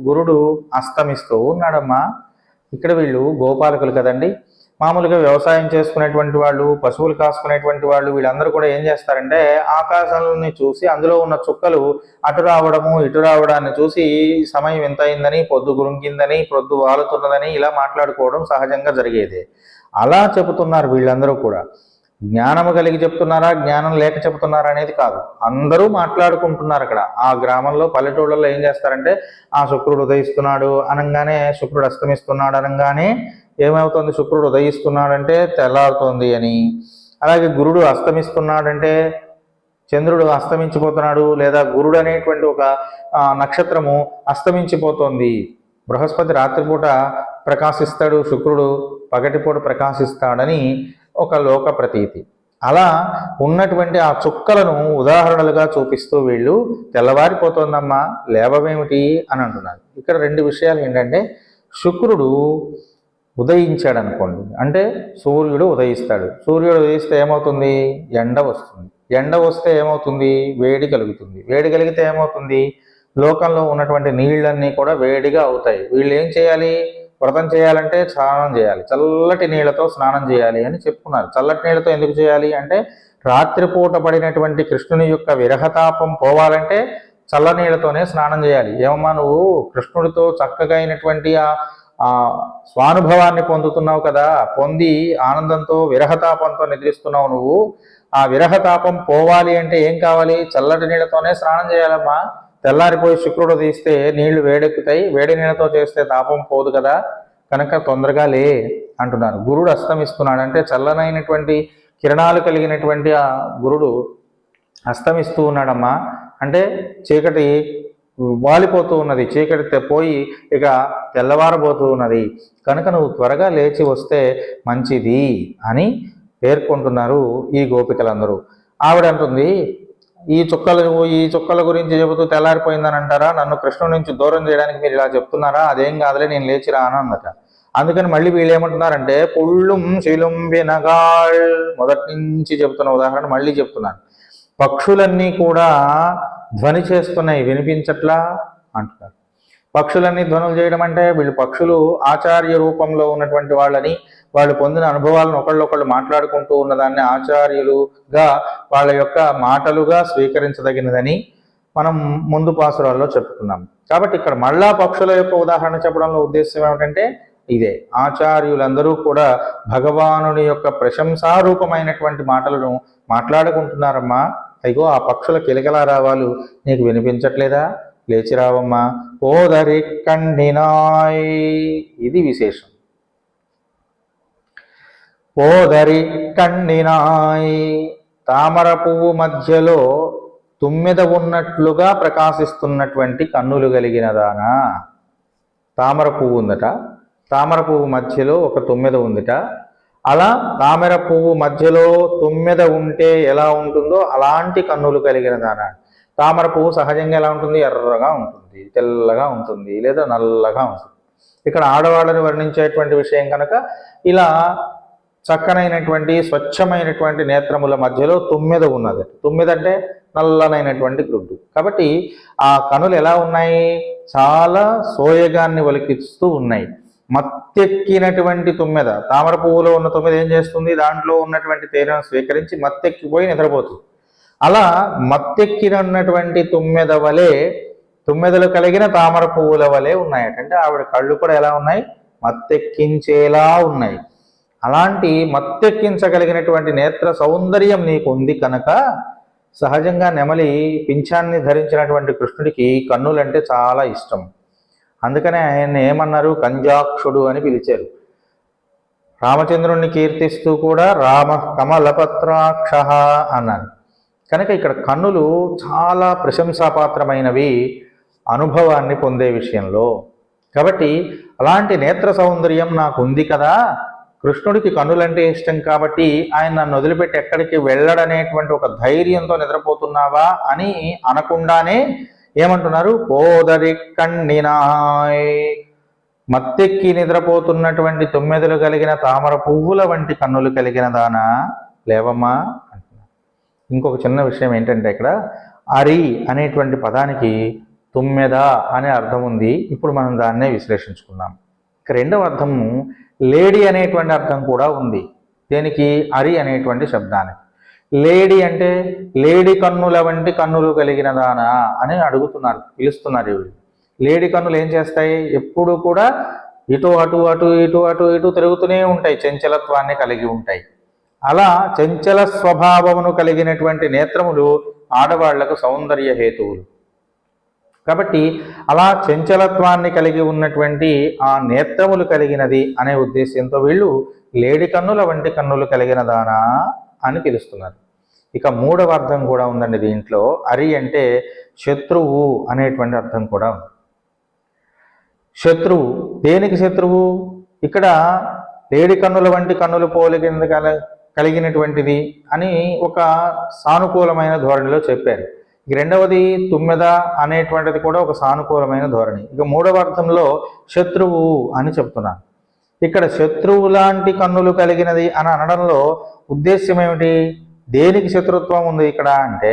S1: గురుడు అస్తమిస్తూ ఉన్నాడమ్మా. ఇక్కడ వీళ్ళు గోపాలకులు కదండి, మామూలుగా వ్యవసాయం చేసుకునేటువంటి వాళ్ళు, పశువులు కాసుకునేటువంటి వాళ్ళు, వీళ్ళందరూ కూడా ఏం చేస్తారంటే ఆకాశాలని చూసి అందులో ఉన్న చుక్కలు అటు రావడము ఇటు రావడాన్ని చూసి సమయం ఎంత అయిందని, పొద్దు గురుంకిందని, పొద్దు వాలుతున్నదని ఇలా మాట్లాడుకోవడం సహజంగా జరిగేది. అలా చెబుతున్నారు వీళ్ళందరూ కూడా. జ్ఞానము కలిగి చెప్తున్నారా, జ్ఞానం లేక చెప్తున్నారా అనేది కాదు. అందరూ మాట్లాడుకుంటున్నారు అక్కడ. ఆ గ్రామంలో పల్లెటూళ్ళలో ఏం చేస్తారంటే, ఆ శుక్రుడు ఉదయిస్తున్నాడు అనగానే, శుక్రుడు అస్తమిస్తున్నాడు అనగానే ఏమవుతుంది, శుక్రుడు ఉదయిస్తున్నాడంటే తెల్లారుతోంది అని, అలాగే గురుడు అస్తమిస్తున్నాడంటే చంద్రుడు అస్తమించిపోతున్నాడు, లేదా గురుడు అనేటువంటి ఒక నక్షత్రము అస్తమించిపోతోంది. బృహస్పతి రాత్రిపూట ప్రకాశిస్తాడు, శుక్రుడు పగటిపూట ప్రకాశిస్తాడని ఒక లోక ప్రతీతి. అలా ఉన్నటువంటి ఆ చుక్కలను ఉదాహరణలుగా చూపిస్తూ వీళ్ళు తెల్లవారిపోతోందమ్మా లేవవేమిటి అని అంటున్నారు. ఇక్కడ రెండు విషయాలు ఏంటంటే, శుక్రుడు ఉదయించాడు అనుకోండి, అంటే సూర్యుడు ఉదయిస్తాడు. సూర్యుడు ఉదయిస్తే ఏమవుతుంది, ఎండ వస్తుంది. ఎండ వస్తే ఏమవుతుంది, వేడి కలుగుతుంది. వేడి కలిగితే ఏమవుతుంది, లోకంలో ఉన్నటువంటి నీళ్ళన్నీ కూడా వేడిగా అవుతాయి. వీళ్ళు ఏం చేయాలి, వ్రతం చేయాలంటే స్నానం చేయాలి, చల్లటి నీళ్లతో స్నానం చేయాలి అని చెప్పుకున్నారు. చల్లటి నీళ్లతో ఎందుకు చేయాలి అంటే, రాత్రిపూట పడినటువంటి కృష్ణుని యొక్క విరహతాపం పోవాలంటే చల్ల నీళ్లతోనే స్నానం చేయాలి. ఏమమ్మా నువ్వు కృష్ణుడితో చక్కగా అయినటువంటి ఆ స్వానుభవాన్ని పొందుతున్నావు కదా, పొంది ఆనందంతో విరహతాపంతో నిద్రిస్తున్నావు నువ్వు. ఆ విరహతాపం పోవాలి అంటే ఏం కావాలి, చల్లటి నీళ్లతోనే స్నానం చేయాలమ్మా. తెల్లారిపోయి శుక్రుడు తీస్తే నీళ్లు వేడెక్కుతాయి, వేడి నీళ్ళతో చేస్తే తాపం పోదు కదా, కనుక తొందరగా లే అంటున్నారు. గురుడు అస్తమిస్తున్నాడు అంటే చల్లనైనటువంటి కిరణాలు కలిగినటువంటి ఆ గురుడు అస్తమిస్తూ ఉన్నాడమ్మా. అంటే చీకటి వాలిపోతూ ఉన్నది, చీకటి పోయి ఇక తెల్లవారబోతూ ఉన్నది, కనుక నువ్వు త్వరగా లేచి వస్తే మంచిది అని పేర్కొంటున్నారు ఈ గోపికలందరూ. ఆవిడ అంటుంది, ఈ చుక్కల గురించి చెబుతూ తెల్లారిపోయిందని అంటారా, నన్ను కృష్ణుడి నుంచి దూరం చేయడానికి మీరు ఇలా చెప్తున్నారా, అదేం కాదులే నేను లేచి రాను అన్నట. అందుకని మళ్ళీ వీళ్ళు ఏమంటున్నారంటే, పుళ్ళుం శిలుం వినగాళ్, మొదటి నుంచి చెబుతున్న ఉదాహరణ మళ్ళీ చెప్తున్నాను. పక్షులన్నీ కూడా ధ్వని చేస్తున్నాయి, వినిపించట్లా అంటున్నారు. పక్షులన్నీ ధ్వనులు చేయడం అంటే, వీళ్ళు పక్షులు ఆచార్య రూపంలో ఉన్నటువంటి వాళ్ళని, వాళ్ళు పొందిన అనుభవాలను ఒకళ్ళొకళ్ళు మాట్లాడుకుంటూ ఉన్నదాన్ని ఆచార్యులుగా వాళ్ళ యొక్క మాటలుగా స్వీకరించదగినదని మనం ముందు పాసురాల్లో చెప్పుకున్నాం. కాబట్టి ఇక్కడ మళ్ళా పక్షుల యొక్క ఉదాహరణ చెప్పడంలో ఉద్దేశం ఏమిటంటే ఇదే, ఆచార్యులందరూ కూడా భగవానుని యొక్క ప్రశంసారూపమైనటువంటి మాటలను మాట్లాడుకుంటున్నారమ్మా. అయ్యో ఆ పక్షుల కిలకలా రావాలు నీకు వినిపించట్లేదా, లేచి రావమ్మా. ఓదరి కండినాయ్, ఇది విశేషం. ఓదరి కండినాయ్, తామర పువ్వు మధ్యలో తుమ్మెద ఉన్నట్లుగా ప్రకాశిస్తున్నటువంటి కన్నులు కలిగిన దానా. తామర పువ్వు ఉందట, తామర పువ్వు మధ్యలో ఒక తుమ్మెద ఉందిట. అలా తామర పువ్వు మధ్యలో తుమ్మెద ఉంటే ఎలా ఉంటుందో అలాంటి కన్నులు కలిగిన దానా. తామర పువ్వు సహజంగా ఎలా ఉంటుంది, ఎర్రగా ఉంటుంది, తెల్లగా ఉంటుంది, లేదా నల్లగా ఉంటుంది. ఇక్కడ ఆడవాళ్ళని వర్ణించేటువంటి విషయం కనుక ఇలా చక్కనైనటువంటి స్వచ్ఛమైనటువంటి నేత్రముల మధ్యలో తుమ్మెద ఉన్నది. తుమ్మెద అంటే నల్లనైనటువంటి గుడ్డు. కాబట్టి ఆ కనులు ఎలా ఉన్నాయి, చాలా సోయగాన్ని ఒలికిస్తూ ఉన్నాయి. మత్తెక్కినటువంటి తుమ్మెద, తామర పువ్వులో ఉన్న తుమ్మెద ఏం చేస్తుంది, దాంట్లో ఉన్నటువంటి తేనెను స్వీకరించి మత్తెక్కిపోయి నిద్రపోతుంది. అలా మత్తెక్కినటువంటి తుమ్మెద వలె, తుమ్మెదలు కలిగిన తామర పువ్వుల వలె ఉన్నాయట. అంటే ఆవిడ కళ్ళు కూడా ఎలా ఉన్నాయి, మత్తెక్కించేలా ఉన్నాయి. అలాంటి మత్తెక్కించగలిగినటువంటి నేత్ర సౌందర్యం నీకు ఉంది కనుక, సహజంగా నెమలి పింఛాన్ని ధరించినటువంటి కృష్ణుడికి కన్నులంటే చాలా ఇష్టం. అందుకనే ఆయన్ని ఏమన్నారు, కంజాక్షుడు అని పిలిచారు. రామచంద్రుణ్ణి కీర్తిస్తూ కూడా రామ కమలపత్రాక్ష అన్నారు. కనుక ఇక్కడ కన్నులు చాలా ప్రశంసాపాత్రమైనవి అనుభవాన్ని పొందే విషయంలో. కాబట్టి అలాంటి నేత్ర సౌందర్యం నాకు ఉంది కదా, కృష్ణుడికి కన్నులంటే ఇష్టం కాబట్టి ఆయన నన్ను వదిలిపెట్టి ఎక్కడికి వెళ్ళడనేటువంటి ఒక ధైర్యంతో నిద్రపోతున్నావా అని అనకుండానే ఏమంటున్నారు, పోదరి కన్నినాయ్, మత్తెక్కి నిద్రపోతున్నటువంటి తుమ్మెదలు కలిగిన తామర పువ్వుల వంటి కన్నులు కలిగిన దానా లేవమ్మా అంటున్నారు. ఇంకొక చిన్న విషయం ఏంటంటే, ఇక్కడ అరి అనేటువంటి పదానికి తుమ్మెద అనే అర్థం ఉంది. ఇప్పుడు మనం దాన్నే విశ్లేషించుకుందాం. ఇక రెండవ అర్థము లేడీ అనేటువంటి అర్థం కూడా ఉంది దేనికి, అరి అనేటువంటి శబ్దానికి. లేడీ అంటే లేడీ కన్నుల వంటి కన్నులు కలిగిన దానా అని అడుగుతున్నారు, పిలుస్తున్నారు. ఇవి లేడీ కన్నులు ఏం చేస్తాయి, ఎప్పుడు కూడా ఇటు అటు అటు ఇటు అటు ఇటు తిరుగుతూనే ఉంటాయి, చంచలత్వాన్ని కలిగి ఉంటాయి. అలా చంచల స్వభావమును కలిగినటువంటి నేత్రములు ఆడవాళ్లకు సౌందర్య హేతువులు. కాబట్టి అలా చంచలత్వాన్ని కలిగి ఉన్నటువంటి ఆ నేత్రములు కలిగినది అనే ఉద్దేశంతో వీళ్ళు లేడి కన్నుల వంటి కన్నులు కలిగిన దానా అని పిలుస్తున్నారు. ఇక మూడవ అర్థం కూడా ఉందండి దీంట్లో. అరి అంటే శత్రువు అనేటువంటి అర్థం కూడా ఉంది. శత్రువు దేనికి శత్రువు? ఇక్కడ లేడి కన్నుల వంటి కన్నులు పోలికింద కలిగినటువంటిది అని ఒక సానుకూలమైన ధోరణిలో చెప్పారు. ఇక రెండవది తుమ్మెద అనేటువంటిది కూడా ఒక సానుకూలమైన ధోరణి. ఇక మూడవ అర్థంలో శత్రువు అని చెప్తున్నాను. ఇక్కడ శత్రువు లాంటి కన్నులు కలిగినది అని అనడంలో ఉద్దేశ్యం ఏమిటి? దేనికి శత్రుత్వం ఉంది ఇక్కడ అంటే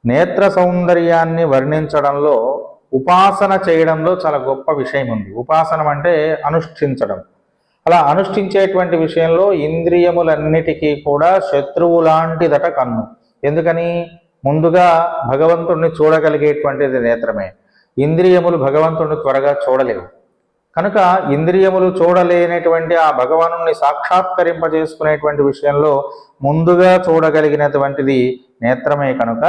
S1: నేత్ర సౌందర్యాన్ని వర్ణించడంలో, ఉపాసన చేయడంలో చాలా గొప్ప విషయం ఉంది. ఉపాసనం అంటే అనుష్ఠించడం. అలా అనుష్ఠించేటువంటి విషయంలో ఇంద్రియములన్నిటికీ కూడా శత్రువు లాంటిదట కన్ను. ఎందుకని? ముందుగా భగవంతుణ్ణి చూడగలిగేటువంటిది నేత్రమే. ఇంద్రియములు భగవంతుణ్ణి త్వరగా చూడలేవు. కనుక ఇంద్రియములు చూడలేనటువంటి ఆ భగవానుణ్ణి సాక్షాత్కరింపజేసుకునేటువంటి విషయంలో ముందుగా చూడగలిగినటువంటిది నేత్రమే. కనుక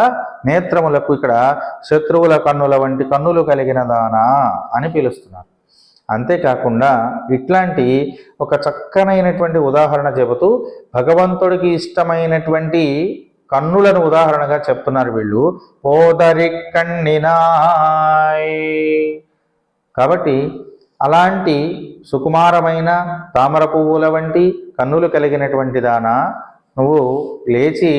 S1: నేత్రములకు ఇక్కడ శత్రువుల కన్నుల వంటి కన్నులు కలిగిన దానా అని పిలుస్తున్నారు. అంతేకాకుండా ఇట్లాంటి ఒక చక్కనైనటువంటి ఉదాహరణ చెబుతూ భగవంతుడికి ఇష్టమైనటువంటి కన్నులను ఉదాహరణగా చెప్తున్నారు వీళ్ళు. పోదరి కన్నినాయ్. కాబట్టి అలాంటి సుకుమారమైన తామర పువ్వుల వంటి కన్నులు కలిగినటువంటి దానా, నువ్వు లేచి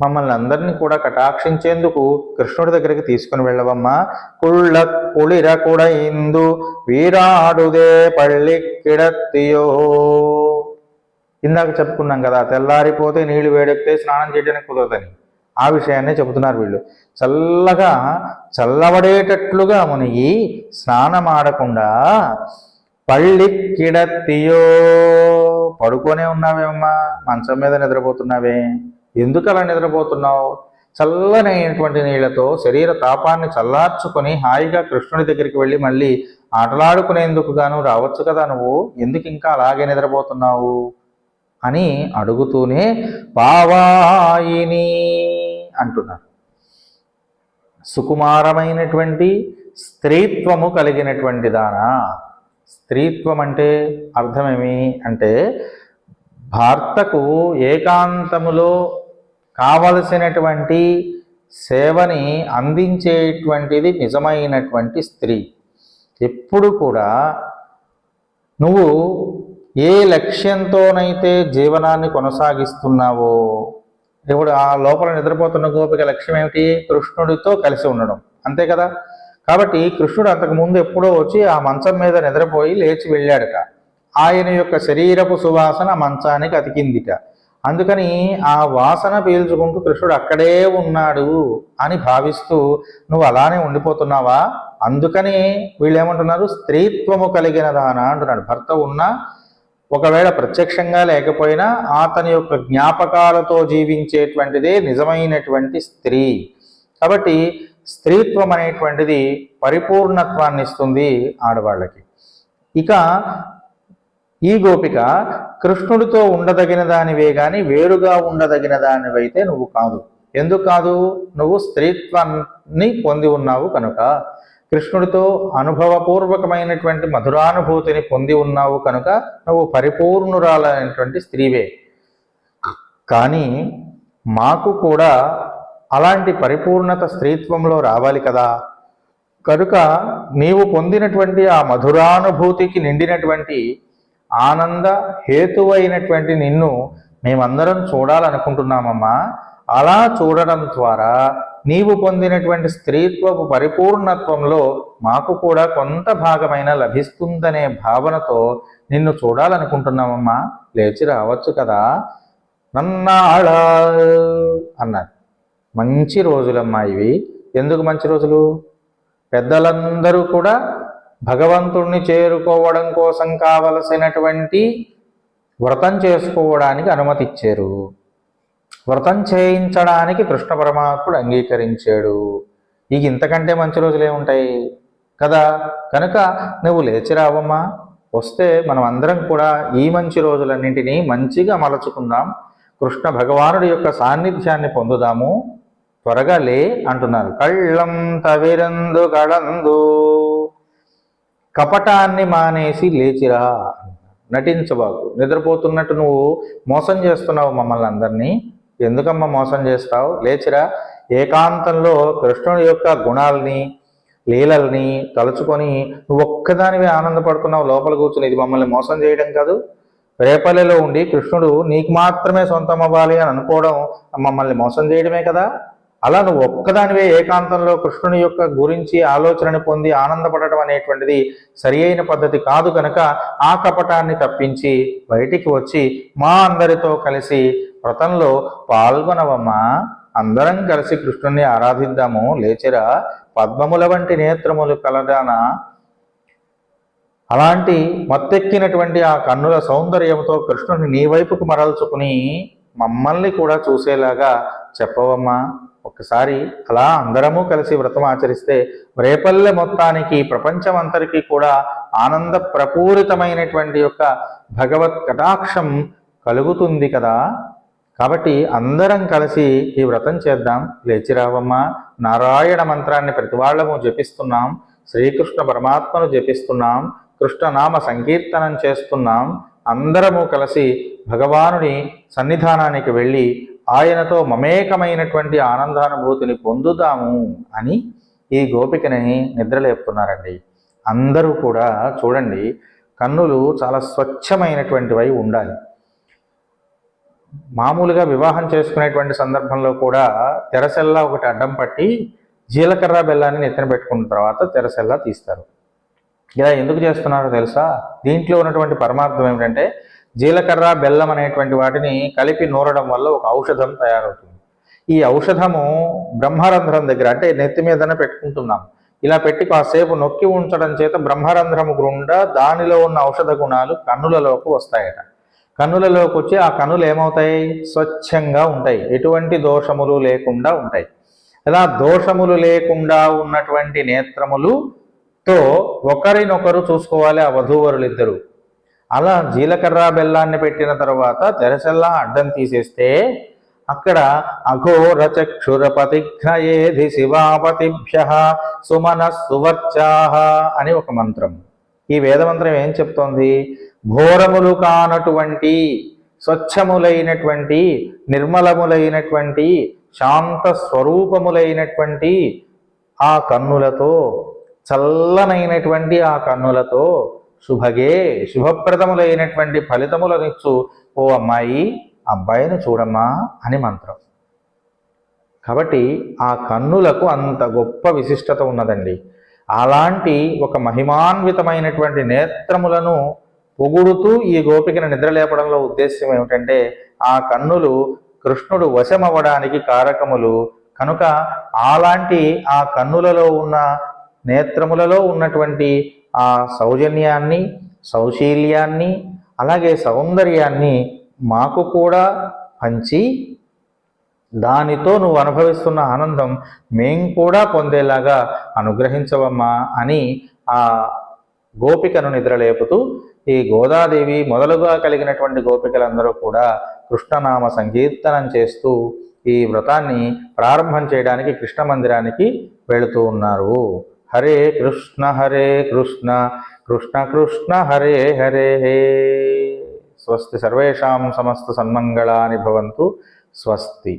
S1: మమ్మల్ని అందరినీ కూడా కటాక్షించేందుకు కృష్ణుడి దగ్గరికి తీసుకుని వెళ్ళవమ్మా. కుళిర కుడ ఇందు వీరాడుదే పళ్ళి కిడత్తియో. ఇందాక చెప్పుకున్నాం కదా, తెల్లారిపోతే నీళ్లు వేడెక్కితే స్నానం చేయడానికి కుదరదని. ఆ విషయాన్నే చెబుతున్నారు వీళ్ళు. చల్లగా చల్లబడేటట్లుగా మునిగి స్నానమాడకుండా పళ్ళి కిడత్తియో. పడుకొనే ఉన్నావేమ్మా, మంచం మీద నిద్రపోతున్నావే, ఎందుకు అలా నిద్రపోతున్నావు? చల్లనైనటువంటి నీళ్లతో శరీర తాపాన్ని చల్లార్చుకొని హాయిగా కృష్ణుడి దగ్గరికి వెళ్ళి మళ్ళీ ఆటలాడుకునేందుకు గాను రావచ్చు కదా, నువ్వు ఎందుకు ఇంకా అలాగే నిద్రపోతున్నావు అని అడుగుతూనే పావాయిని అంటున్నారు. సుకుమారమైనటువంటి స్త్రీత్వము కలిగినటువంటి దానా. స్త్రీత్వం అంటే అర్థమేమి అంటే భర్తకు ఏకాంతములో కావలసినటువంటి సేవని అందించేటువంటిది నిజమైనటువంటి స్త్రీ. ఎప్పుడు కూడా నువ్వు ఏ లక్ష్యంతోనైతే జీవనాన్ని కొనసాగిస్తున్నావో, ఇప్పుడు ఆ లోపల నిద్రపోతున్న గోపిక లక్ష్యం ఏమిటి? కృష్ణుడితో కలిసి ఉండడం, అంతే కదా. కాబట్టి కృష్ణుడు అంతకుముందు ఎప్పుడో వచ్చి ఆ మంచం మీద నిద్రపోయి లేచి వెళ్ళాడట. ఆయన యొక్క శరీరపు సువాసన మంచానికి అతికిందిట. అందుకని ఆ వాసన పీల్చుకుంటూ కృష్ణుడు అక్కడే ఉన్నాడు అని భావిస్తూ నువ్వు అలానే ఉండిపోతున్నావా? అందుకని వీళ్ళు ఏమంటున్నారు? స్త్రీత్వము కలిగిన దానా అంటున్నాడు. భర్త ఉన్నా, ఒకవేళ ప్రత్యక్షంగా లేకపోయినా అతని యొక్క జ్ఞాపకాలతో జీవించేటువంటిదే నిజమైనటువంటి స్త్రీ. కాబట్టి స్త్రీత్వం అనేటువంటిది పరిపూర్ణత్వాన్ని ఇస్తుంది ఆడవాళ్ళకి. ఇక ఈ గోపిక కృష్ణుడితో ఉండదగిన దానివే గాని వేరుగా ఉండదగిన దానివైతే నువ్వు కాదు. ఎందుకు కాదు? నువ్వు స్త్రీత్వాన్ని పొంది ఉన్నావు కనుక, కృష్ణుడితో అనుభవపూర్వకమైనటువంటి మధురానుభూతిని పొంది ఉన్నావు కనుక నువ్వు పరిపూర్ణురాలైనటువంటి స్త్రీవే. కానీ మాకు కూడా అలాంటి పరిపూర్ణత స్త్రీత్వంలో రావాలి కదా. కనుక నీవు పొందినటువంటి ఆ మధురానుభూతికి నిండినటువంటి ఆనంద హేతువైనటువంటి నిన్ను మేమందరం చూడాలనుకుంటున్నామమ్మా. అలా చూడడం ద్వారా నీవు పొందినటువంటి స్త్రీత్వపు పరిపూర్ణత్వంలో మాకు కూడా కొంత భాగమైన లభిస్తుందనే భావనతో నిన్ను చూడాలనుకుంటున్నామమ్మా. లేచి రావచ్చు కదా నన్నాళ అన్నారు. మంచి రోజులమ్మా ఇవి. ఎందుకు మంచి రోజులు? పెద్దలందరూ కూడా భగవంతుణ్ణి చేరుకోవడం కోసం కావలసినటువంటి వ్రతం చేసుకోవడానికి అనుమతి ఇచ్చారు. వ్రతం చేయించడానికి కృష్ణ పరమాత్ముడు అంగీకరించాడు. ఇక ఇంతకంటే మంచి రోజులు ఏముంటాయి కదా. కనుక నువ్వు లేచి రావమ్మా. వస్తే మనం అందరం కూడా ఈ మంచి రోజులన్నింటినీ మంచిగా మలచుకుందాం. కృష్ణ భగవానుడి యొక్క సాన్నిధ్యాన్ని పొందుదాము, త్వరగా లే అంటున్నారు. కళ్ళం తవిరందు కళందు, కపటాన్ని మానేసి లేచిరా. నటించబాకు, నిద్రపోతున్నట్టు నువ్వు మోసం చేస్తున్నావు మమ్మల్ని అందరినీ, ఎందుకమ్మా మోసం చేస్తావు, లేచిరా. ఏకాంతంలో కృష్ణుడి యొక్క గుణాలని లీలల్ని తలుచుకొని నువ్వు ఒక్కదానివే ఆనందపడుతున్నావు లోపల కూర్చుని. ఇది మమ్మల్ని మోసం చేయడం కాదు. రేపల్లెలో ఉండి కృష్ణుడు నీకు మాత్రమే సొంతం అవ్వాలి అని అనుకోవడం మమ్మల్ని మోసం చేయడమే కదా. అలా నువ్వు ఒక్కదానివే ఏకాంతంలో కృష్ణుని యొక్క గురించి ఆలోచనని పొంది ఆనందపడటం అనేటువంటిది సరి అయిన పద్ధతి కాదు కనుక ఆ కపటాన్ని తప్పించి బయటికి వచ్చి మా అందరితో కలిసి వ్రతంలో పాల్గొనవమ్మా, అందరం కలిసి కృష్ణుణ్ణి ఆరాధిద్దాము, లేచిరా. పద్మముల వంటి నేత్రములు కలదాన, అలాంటి మత్తెక్కినటువంటి ఆ కన్నుల సౌందర్యంతో కృష్ణుని నీ వైపుకు మరల్చుకుని మమ్మల్ని కూడా చూసేలాగా చెప్పవమ్మా. ఒకసారి అలా అందరము కలిసి వ్రతం ఆచరిస్తే రేపల్లె మొత్తానికి ప్రపంచమంతరికి కూడా ఆనంద ప్రపూరితమైనటువంటి యొక్క భగవత్ కటాక్షం కలుగుతుంది కదా. కాబట్టి అందరం కలిసి ఈ వ్రతం చేద్దాం, లేచిరావమ్మా. నారాయణ మంత్రాన్ని ప్రతి వాళ్ళము జపిస్తున్నాం, శ్రీకృష్ణ పరమాత్మను జపిస్తున్నాం, కృష్ణనామ సంకీర్తనం చేస్తున్నాం. అందరము కలిసి భగవానుని సన్నిధానానికి వెళ్ళి ఆయనతో మమేకమైనటువంటి ఆనందానుభూతిని పొందుదాము అని ఈ గోపికని నిద్రలేపుతున్నారండి. అందరూ కూడా చూడండి, కన్నులు చాలా స్వచ్ఛమైనటువంటివై ఉండాలి. మామూలుగా వివాహం చేసుకునేటువంటి సందర్భంలో కూడా తెరసెల్లా ఒకటి అడ్డం పట్టి జీలకర్ర బెల్లాన్ని నెత్తిన పెట్టుకున్న తర్వాత తెరసెల్లా తీస్తారు. ఇలా ఎందుకు చేస్తున్నారో తెలుసా? దీంట్లో ఉన్నటువంటి పరమార్థం ఏమిటంటే జీలకర్ర బెల్లం అనేటువంటి వాటిని కలిపి నూరడం వల్ల ఒక ఔషధం తయారవుతుంది. ఈ ఔషధము బ్రహ్మరంధ్రం దగ్గర, అంటే నెత్తి మీదనే పెట్టుకుంటున్నాం, ఇలా పెట్టి కాసేపు నొక్కి ఉంచడం చేత బ్రహ్మరంధ్రము గుండా దానిలో ఉన్న ఔషధ గుణాలు కన్నులలోకి వస్తాయట. కన్నులలోకి వచ్చి ఆ కన్నులు ఏమవుతాయి? స్వచ్ఛంగా ఉంటాయి, ఎటువంటి దోషములు లేకుండా ఉంటాయి. అలా దోషములు లేకుండా ఉన్నటువంటి నేత్రములుతో ఒకరినొకరు చూసుకోవాలి ఆ వధూవరులిద్దరూ. అలా జీలకర్ర బెల్లాన్ని పెట్టిన తర్వాత తెరసెల్లా అడ్డం తీసేస్తే అక్కడ అఘోర చక్షురపతిఘ్నయేధి శివాపతిభ్యః సుమన సువర్చాః అని ఒక మంత్రం. ఈ వేదమంత్రం ఏం చెప్తోంది? ఘోరములు కానటువంటి, స్వచ్ఛములైనటువంటి, నిర్మలములైనటువంటి, శాంత స్వరూపములైనటువంటి ఆ కన్నులతో, చల్లనైనటువంటి ఆ కన్నులతో శుభగే, శుభప్రదములైనటువంటి ఫలితములనిచ్చు ఓ అమ్మాయి, అబ్బాయిని చూడమ్మా అని మంత్రం. కాబట్టి ఆ కన్నులకు అంత గొప్ప విశిష్టత ఉన్నదండి. అలాంటి ఒక మహిమాన్వితమైనటువంటి నేత్రములను పొగుడుతూ ఈ గోపికను నిద్రలేపడంలో ఉద్దేశ్యం ఏమిటంటే ఆ కన్నులు కృష్ణుడు వశమవ్వడానికి కారకములు కనుక అలాంటి ఆ కన్నులలో ఉన్న నేత్రములలో ఉన్నటువంటి ఆ సౌజన్యాన్ని, సౌశీల్యాన్ని, అలాగే సౌందర్యాన్ని మాకు కూడా పంచి దానితో నువ్వు అనుభవిస్తున్న ఆనందం మేం కూడా పొందేలాగా అనుగ్రహించవమ్మా అని ఆ గోపికను నిద్రలేపుతూ ఈ గోదాదేవి మొదలుగా కలిగినటువంటి గోపికలందరూ కూడా కృష్ణనామ సంకీర్తనం చేస్తూ ఈ వ్రతాన్ని ప్రారంభం చేయడానికి కృష్ణ మందిరానికి వెళుతూ ఉన్నారు. హరే కృష్ణ కృష్ణ కృష్ణ హరే హరే. స్వస్తి సర్వేషాం సమస్త సన్మంగళాని భవంతు. స్వస్తి.